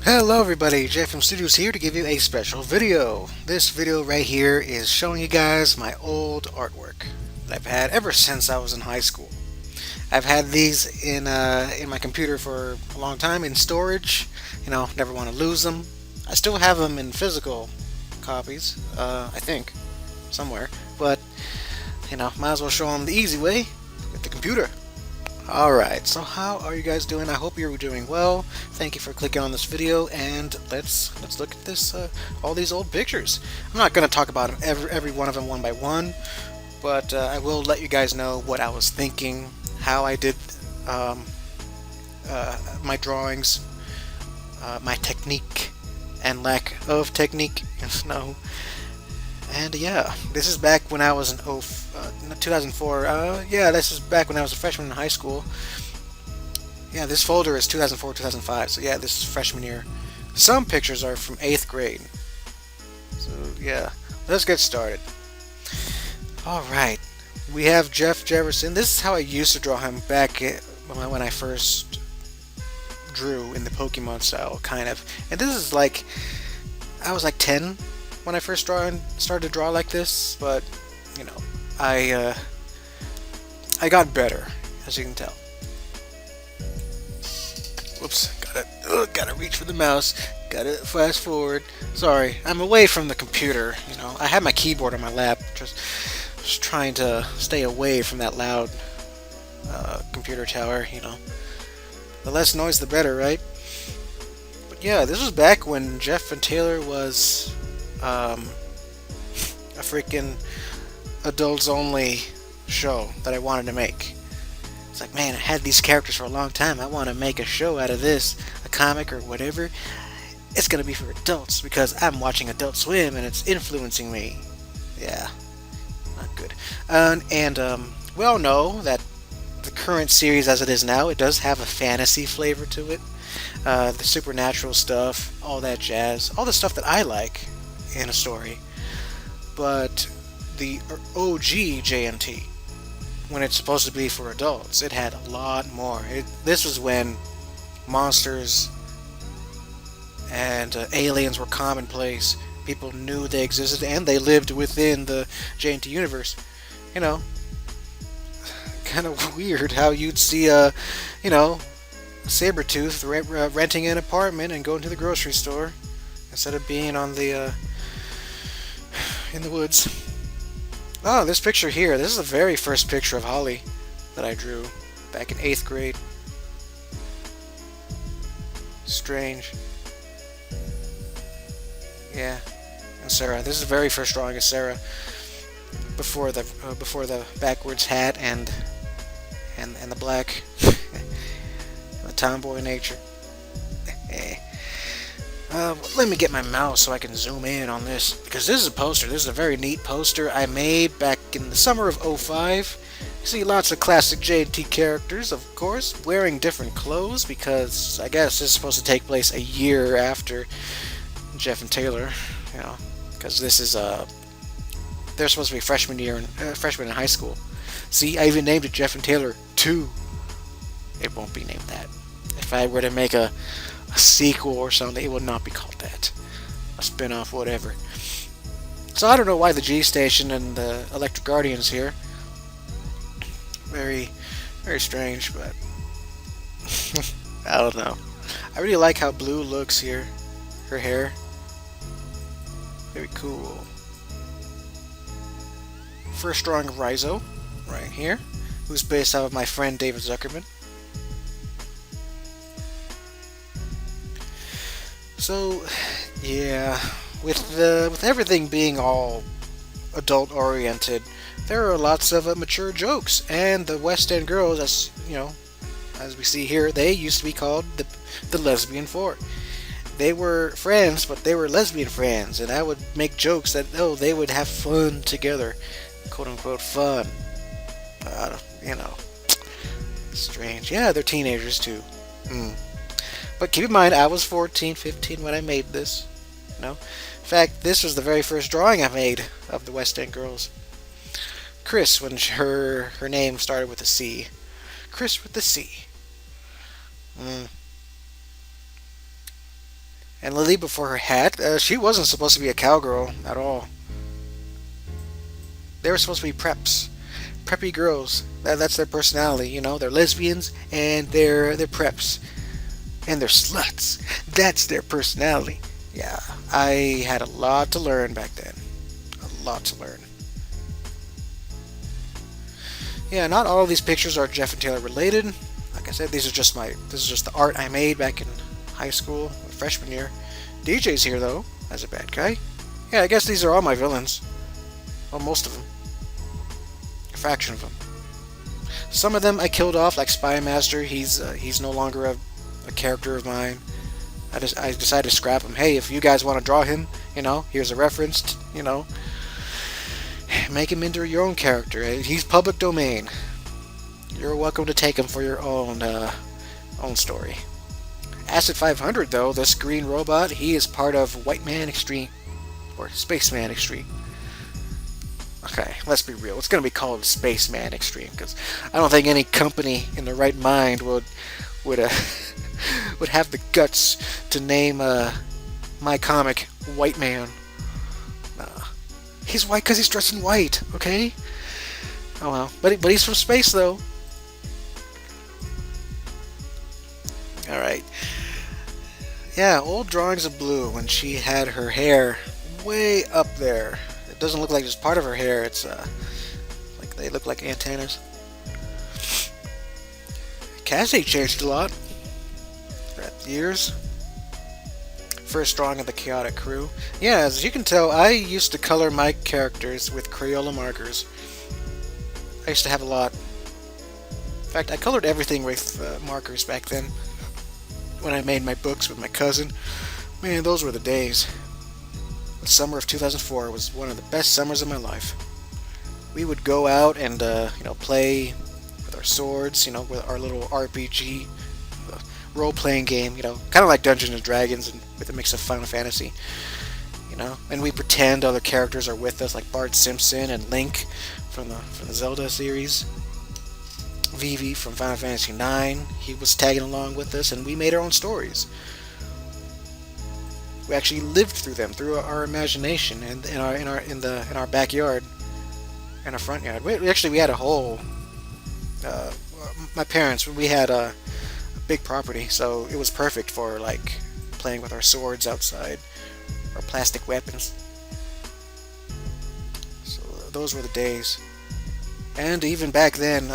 Hello everybody, Jeff from Studios here to give you a special video. This video right here is showing you guys my old artwork that I've had ever since I was in high school. I've had these in my computer for a long time in storage. Never want to lose them. I still have them in physical copies, I think, somewhere. But might as well show them the easy way with the computer. Alright, so how are you guys doing? I hope you're doing well. Thank you for clicking on this video, and let's look at this all these old pictures. I'm not going to talk about every one of them one by one, but I will let you guys know what I was thinking, how I did my drawings, my technique and lack of technique. No. And yeah, this is back when I was in 2004. Yeah, this is back when I was a freshman in high school. Yeah, this folder is 2004, 2005. So yeah, this is freshman year. Some pictures are from 8th grade. So yeah, let's get started. Alright, we have Jefferson. This is how I used to draw him back when I first drew in the Pokemon style, kind of. And this is like, I was like 10 when I first started to draw like this, but I got better, as you can tell. Whoops, gotta reach for the mouse, gotta fast forward. Sorry, I'm away from the computer. I had my keyboard on my lap, just trying to stay away from that loud computer tower. The less noise, the better, right? But yeah, this was back when Jeff and Taylor was a freaking adults only show that I wanted to make. It's like, man, I had these characters for a long time. I want to make a show out of this, a comic or whatever. It's gonna be for adults because I'm watching Adult Swim and it's influencing me. Yeah, not good. We all know that the current series as it is now, it does have a fantasy flavor to it. The supernatural stuff, all that jazz, all the stuff that I like in a story. But the OG JNT, when it's supposed to be for adults, it had a lot more. This was when monsters and aliens were commonplace. People knew they existed and they lived within the JNT universe. Kind of weird how you'd see a Sabretooth renting an apartment and going to the grocery store instead of being on the in the woods. Oh, this picture here. This is the very first picture of Holly that I drew back in 8th grade. Strange. Yeah, and Sarah. This is the very first drawing of Sarah before the backwards hat and the black, the tomboy nature. Let me get my mouse so I can zoom in on this, because this is a poster. This is a very neat poster I made back in the summer of '05. You see lots of classic JT characters, of course, wearing different clothes, because I guess this is supposed to take place a year after Jeff and Taylor, because this is they're supposed to be freshmen in high school. See, I even named it Jeff and Taylor 2. It won't be named that. If I were to make a sequel or something, it would not be called that. A spin-off, whatever. So I don't know why the G Station and the Electric Guardian's here. Very, very strange, but I don't know. I really like how Blue looks here. Her hair. Very cool. First drawing of Rizzo, right here, who's based out of my friend David Zuckerman. So, yeah, with everything being all adult oriented, there are lots of mature jokes, and the West End girls, as we see here, they used to be called the Lesbian Four. They were friends, but they were lesbian friends, and I would make jokes that they would have fun together, quote unquote fun. Strange. Yeah, they're teenagers too. But keep in mind, I was 14, 15 when I made this. In fact, this was the very first drawing I made of the West End girls. Chris, when her name started with a C. Chris with the C. And Lily, before her hat, she wasn't supposed to be a cowgirl at all. They were supposed to be preps, preppy girls. That's their personality. They're lesbians and they're preps and they're sluts. That's their personality. Yeah, I had a lot to learn back then. A lot to learn. Yeah, not all of these pictures are Jeff and Taylor related. Like I said, this is just the art I made back in high school, freshman year. DJ's here though, as a bad guy. Yeah, I guess these are all my villains. Well, most of them. A fraction of them. Some of them I killed off, like Spy Master. He's no longer a character of mine. I decided to scrap him. Hey, if you guys want to draw him, here's a reference. Make him into your own character. He's public domain. You're welcome to take him for your own story. Acid 500, though, this green robot, he is part of White Man Extreme, or Spaceman Extreme. Okay, let's be real. It's going to be called Spaceman Extreme, because I don't think any company in their right mind would would have the guts to name my comic White Man. Nah. He's white because he's dressed in white, okay? Oh well. But he's from space, though. Alright. Yeah, old drawings of Blue when she had her hair way up there. It doesn't look like just part of her hair. It's like they look like antennas. Cassie changed a lot throughout the years. First drawing of the Chaotic Crew. Yeah, as you can tell, I used to color my characters with Crayola markers. I used to have a lot. In fact, I colored everything with markers back then. When I made my books with my cousin. Man, those were the days. The summer of 2004 was one of the best summers of my life. We would go out and play with our swords, with our little RPG role-playing game, kind of like Dungeons and Dragons and with a mix of Final Fantasy, and we pretend other characters are with us, like Bart Simpson and Link from the Zelda series. Vivi from Final Fantasy IX, he was tagging along with us, and we made our own stories. We actually lived through them through our imagination and in our backyard, in our front yard. We had a whole. My parents, we had a big property, so it was perfect for like playing with our swords outside, our plastic weapons. So those were the days. And even back then,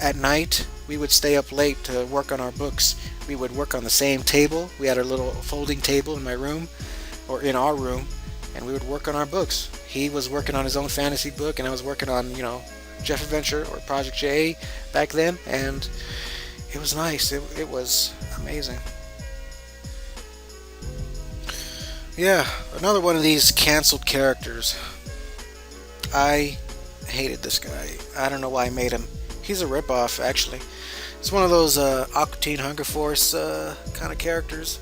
at night, we would stay up late to work on our books. We would work on the same table. We had a little folding table in my room, or in our room, and we would work on our books. He was working on his own fantasy book, and I was working on, Jeff Adventure or Project J back then, and it was nice. It was amazing. Yeah, another one of these canceled characters. I hated this guy. I don't know why I made him. He's a ripoff, actually. It's one of those Aqua Teen Hunger Force kind of characters.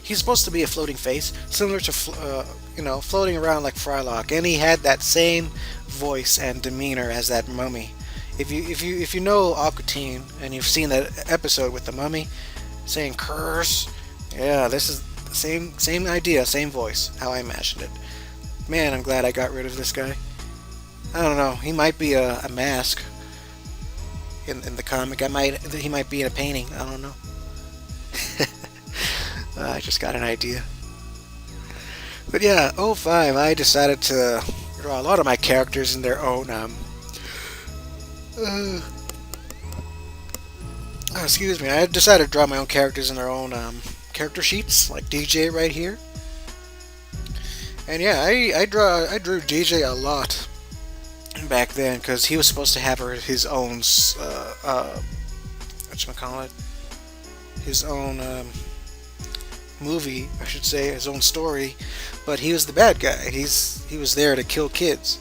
He's supposed to be a floating face, similar to floating around like Frylock, and he had that same voice and demeanor as that mummy. If you know Aqua Teen and you've seen that episode with the mummy saying curse, yeah, this is the same idea, same voice, how I imagined it. Man, I'm glad I got rid of this guy. I don't know. He might be a mask in the comic. He might be in a painting. I don't know. I just got an idea. But yeah, '05, I decided to draw a lot of my characters in their own excuse me. I decided to draw my own characters in their own character sheets, like DJ right here. And yeah, I drew DJ a lot back then because he was supposed to have his own whatchamacallit, his own movie, I should say, his own story, but he was the bad guy. He was there to kill kids.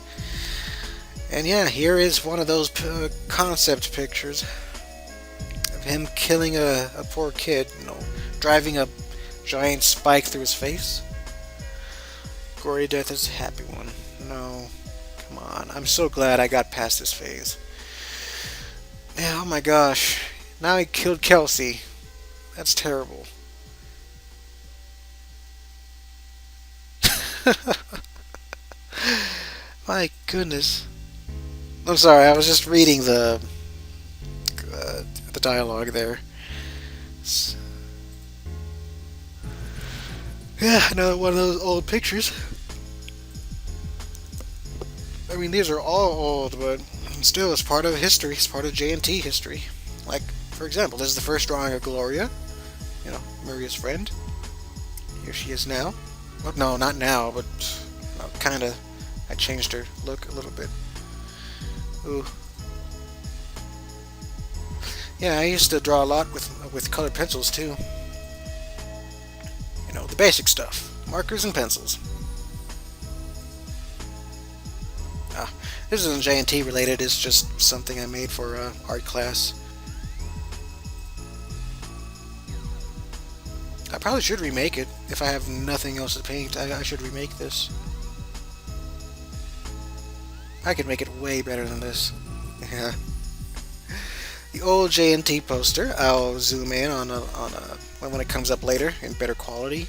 And yeah, here is one of those concept pictures of him killing a poor kid, driving a giant spike through his face. Gory death is a happy one. No. Come on, I'm so glad I got past this phase. Yeah, oh my gosh. Now he killed Kelsey. That's terrible. My goodness. I'm sorry, I was just reading the dialogue there. It's- yeah, another one of those old pictures. I mean, these are all old, but still, it's part of history. It's part of J&T history. Like, for example, this is the first drawing of Gloria, Maria's friend. Here she is now. Well, no, not now, but kind of. I changed her look a little bit. Ooh. Yeah, I used to draw a lot with colored pencils too. The basic stuff: markers and pencils. Ah, this isn't J&T related. It's just something I made for art class. I probably should remake it. If I have nothing else to paint, I should remake this. I could make it way better than this. Yeah. The old J&T poster. I'll zoom in on when it comes up later in better quality.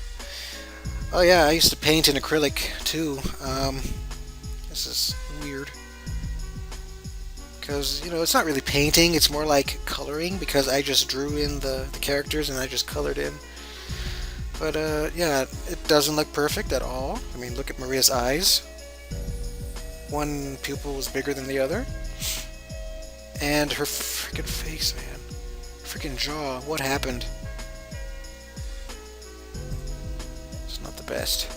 Oh yeah, I used to paint in acrylic too. This is weird because it's not really painting. It's more like coloring because I just drew in the characters and I just colored in. But yeah, it doesn't look perfect at all. I mean, look at Maria's eyes. One pupil is bigger than the other. And her freaking face, man. Freaking jaw. What happened? It's not the best.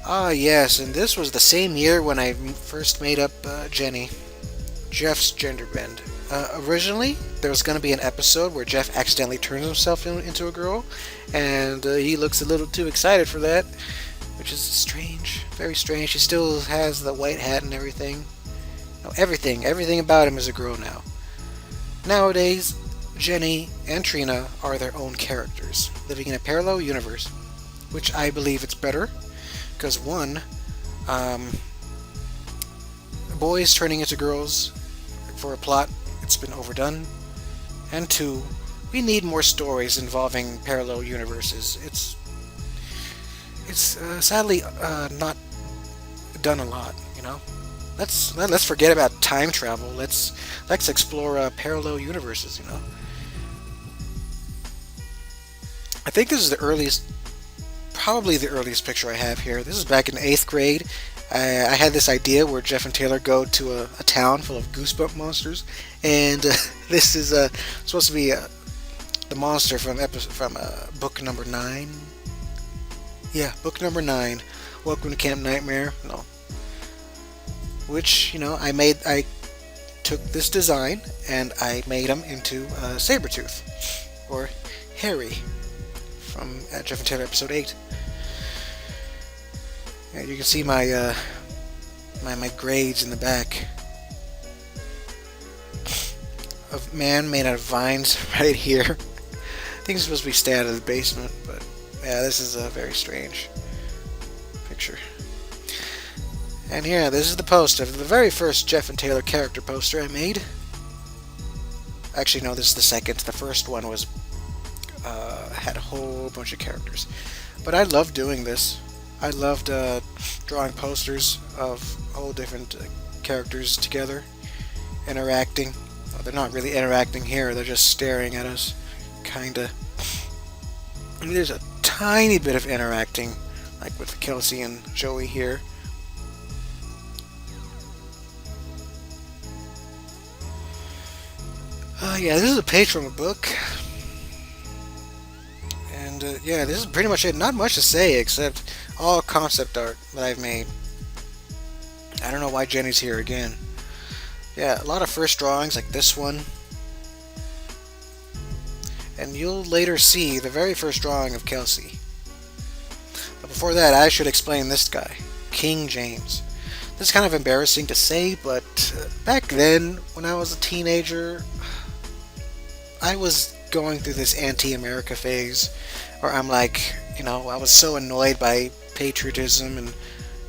Ah, yes, and this was the same year when I first made up Jenny. Jeff's gender bend. Originally, there was going to be an episode where Jeff accidentally turns himself into a girl, and he looks a little too excited for that, which is strange. Very strange. He still has the white hat and everything. No, everything about him is a girl now. Nowadays, Jenny and Trina are their own characters, living in a parallel universe, which I believe it's better, because one, boys turning into girls for a plot, it's been overdone, and two, we need more stories involving parallel universes. It's sadly not done a lot, Let's forget about time travel. Let's explore parallel universes. I think this is probably the earliest picture I have here. This is back in 8th grade. I had this idea where Jeff and Taylor go to a town full of goosebump monsters, and this is supposed to be the monster from book number 9. Yeah, book number 9. Welcome to Camp Nightmare. No. Which, I took this design and I made him into Sabretooth, or Harry, from Jeff and Taylor episode 8. And you can see my grades in the back. Of man made out of vines right here. I think it's supposed to be stay out of the basement, but yeah, this is a very strange picture. And here, this is the poster, the very first Jeff and Taylor character poster I made. Actually, no, this is the second. The first one was had a whole bunch of characters. But I loved doing this. I loved drawing posters of all different characters together, interacting. Well, they're not really interacting here, they're just staring at us, kinda. I mean, there's a tiny bit of interacting, like with Kelsey and Joey here. Yeah, this is a page from a book. And yeah, this is pretty much it. Not much to say except all concept art that I've made. I don't know why Jenny's here again. Yeah, a lot of first drawings like this one. And you'll later see the very first drawing of Kelsey. But before that, I should explain this guy, King James. This is kind of embarrassing to say, but back then, when I was a teenager, I was going through this anti-America phase where I'm like, I was so annoyed by patriotism and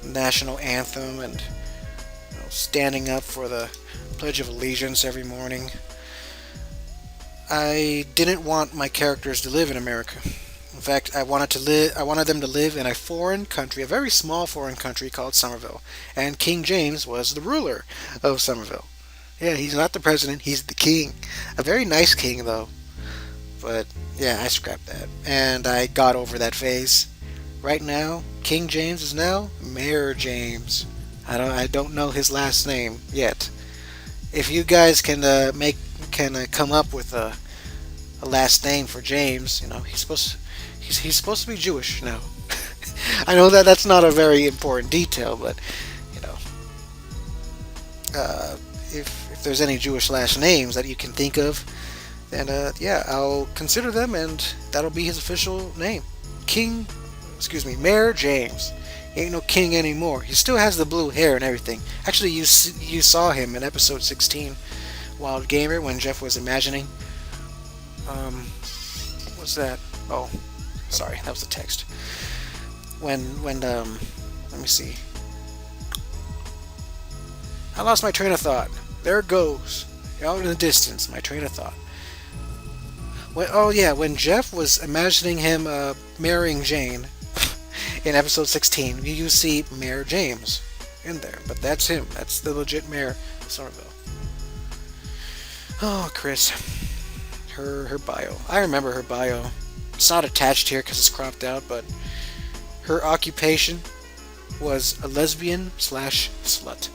national anthem and standing up for the Pledge of Allegiance every morning. I didn't want my characters to live in America. In fact, I wanted them to live in a foreign country, a very small foreign country called Somerville, and King James was the ruler of Somerville. Yeah, he's not the president; he's the king. A very nice king, though. But yeah, I scrapped that, and I got over that phase. Right now, King James is now Mayor James. I don't know his last name yet. If you guys can come up with a last name for James, he's supposed to be Jewish now. I know that that's not a very important detail, but you know, if there's any Jewish last names that you can think of, then yeah, I'll consider them, and that'll be his official name, Mayor James. He ain't no king anymore. He still has the blue hair and everything. Actually, you saw him in episode 16, Wild Gamer, when Jeff was imagining. What's that? Oh, sorry, that was the text. When let me see. I lost my train of thought. There it goes, out in the distance. My train of thought. When Jeff was imagining him marrying Jane in episode 16, you see Mayor James in there, but that's him. That's the legit mayor of Somerville. Oh, Chris. Her bio. I remember her bio. It's not attached here because it's cropped out, but her occupation was a lesbian/slut.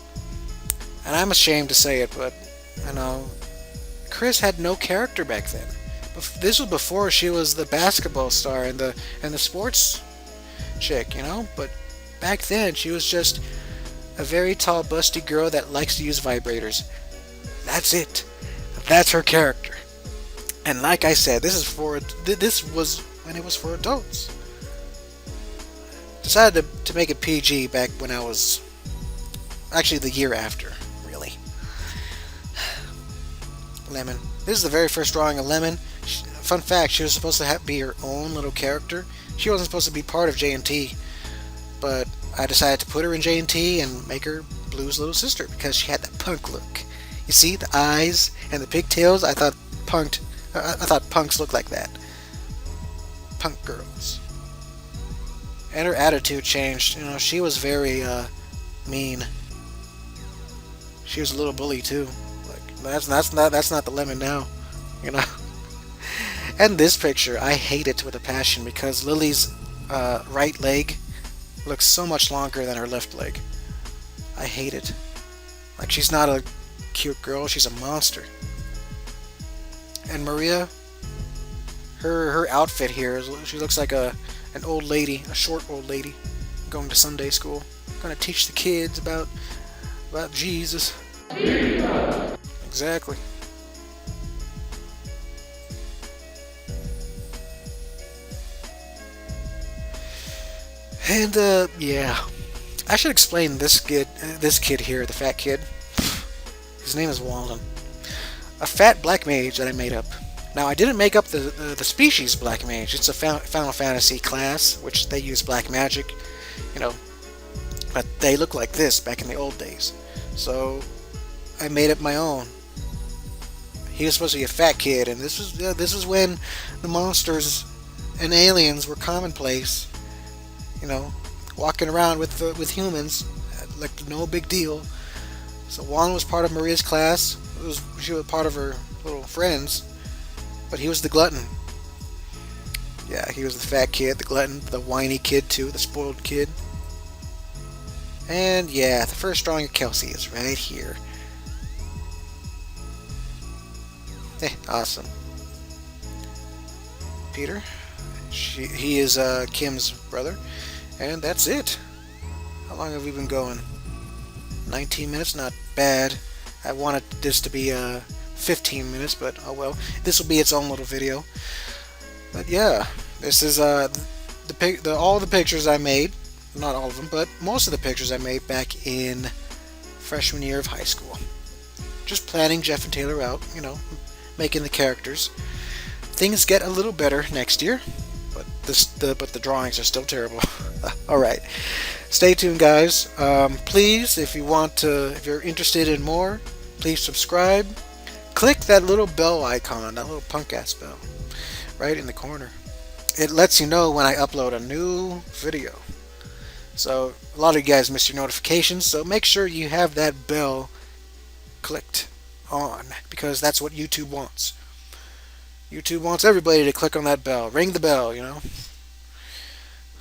And I'm ashamed to say it, but Chris had no character back then. This was before she was the basketball star and the sports chick, But back then she was just a very tall, busty girl that likes to use vibrators. That's it. That's her character. And like I said, this was when it was for adults. Decided to make it PG back when I was actually the year after, really. Lemon. This is the very first drawing of Lemon. Fun fact: she was supposed to be her own little character. She wasn't supposed to be part of J&T, but I decided to put her in J&T and make her Blue's little sister because she had that punk look. You see the eyes and the pigtails? I thought punks looked like that. Punk girls. And her attitude changed. She was very mean. She was a little bully too. Like that's not the Lemon now, And this picture, I hate it with a passion because Lily's right leg looks so much longer than her left leg. I hate it. Like, she's not a cute girl, she's a monster. And Maria, her outfit here, she looks like an old lady, a short old lady, going to Sunday school, going to teach the kids about Jesus. Exactly. And yeah, I should explain this kid here, the fat kid. His name is Walden, a fat black mage that I made up. Now, I didn't make up the species black mage. It's a Final Fantasy class, which they use black magic, but they look like this back in the old days. So I made up my own. He was supposed to be a fat kid, and this was when the monsters and aliens were commonplace. Walking around with humans, like no big deal. So Juan was part of Maria's class. She was part of her little friends, but he was the glutton. Yeah, he was the fat kid, the glutton, the whiny kid too, the spoiled kid. And yeah, the first drawing of Kelsey is right here. Awesome. Peter, he is Kim's brother. And that's it. How long have we been going? 19 minutes, not bad. I wanted this to be 15 minutes, but oh well. This will be its own little video. But yeah, this is all the pictures I made. Not all of them, but most of the pictures I made back in freshman year of high school. Just planning Jeff and Taylor out, making the characters. Things get a little better next year. But the drawings are still terrible. Alright. Stay tuned, guys. Please, if you're interested in more, please subscribe. Click that little bell icon, that little punk ass bell, right in the corner. it lets you know when I upload a new video. So a lot of you guys miss your notifications, so make sure you have that bell clicked on because that's what YouTube wants. YouTube wants everybody to click on that bell. Ring the bell,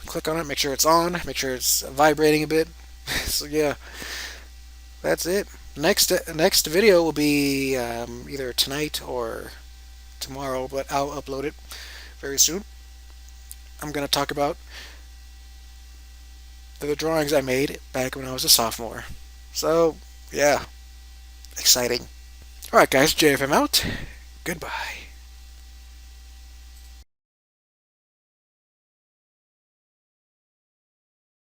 Click on it, make sure it's on, make sure it's vibrating a bit. So yeah, that's it. Next video will be either tonight or tomorrow, but I'll upload it very soon. I'm going to talk about the drawings I made back when I was a sophomore. So, yeah, exciting. Alright, guys, JFM out. Goodbye.